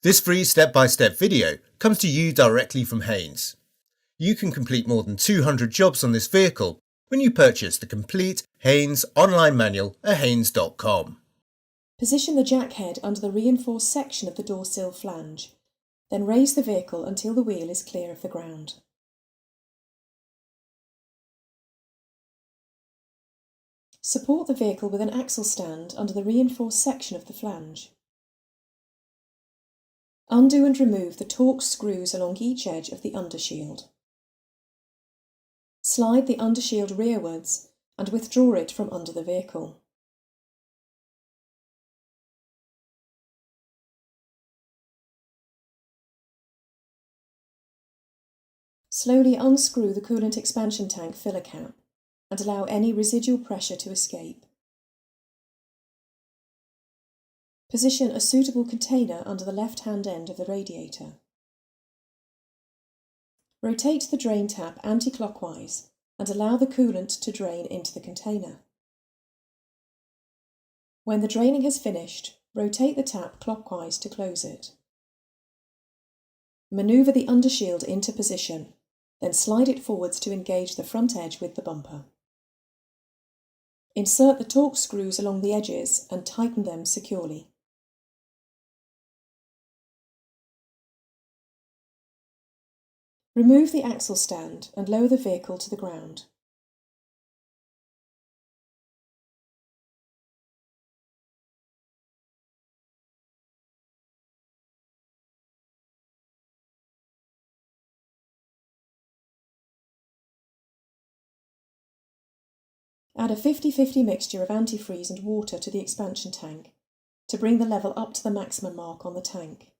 This free step-by-step video comes to you directly from Haynes. You can complete more than 200 jobs on this vehicle when you purchase the complete Haynes online manual at haynes.com. Position the jack head under the reinforced section of the door sill flange, then raise the vehicle until the wheel is clear of the ground. Support the vehicle with an axle stand under the reinforced section of the flange. Undo and remove the Torx screws along each edge of the undershield. Slide the undershield rearwards and withdraw it from under the vehicle. Slowly unscrew the coolant expansion tank filler cap and allow any residual pressure to escape. Position a suitable container under the left-hand end of the radiator. Rotate the drain tap anti-clockwise and allow the coolant to drain into the container. When the draining has finished, rotate the tap clockwise to close it. Manoeuvre the undershield into position, then slide it forwards to engage the front edge with the bumper. Insert the Torx screws along the edges and tighten them securely. Remove the axle stand and lower the vehicle to the ground. Add a 50-50 mixture of antifreeze and water to the expansion tank to bring the level up to the maximum mark on the tank.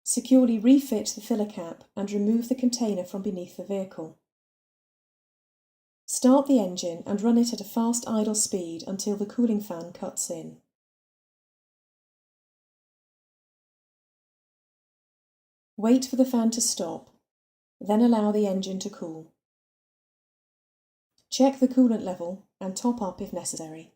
Securely refit the filler cap and remove the container from beneath the vehicle. Start the engine and run it at a fast idle speed until the cooling fan cuts in. Wait for the fan to stop, then allow the engine to cool. Check the coolant level and top up if necessary.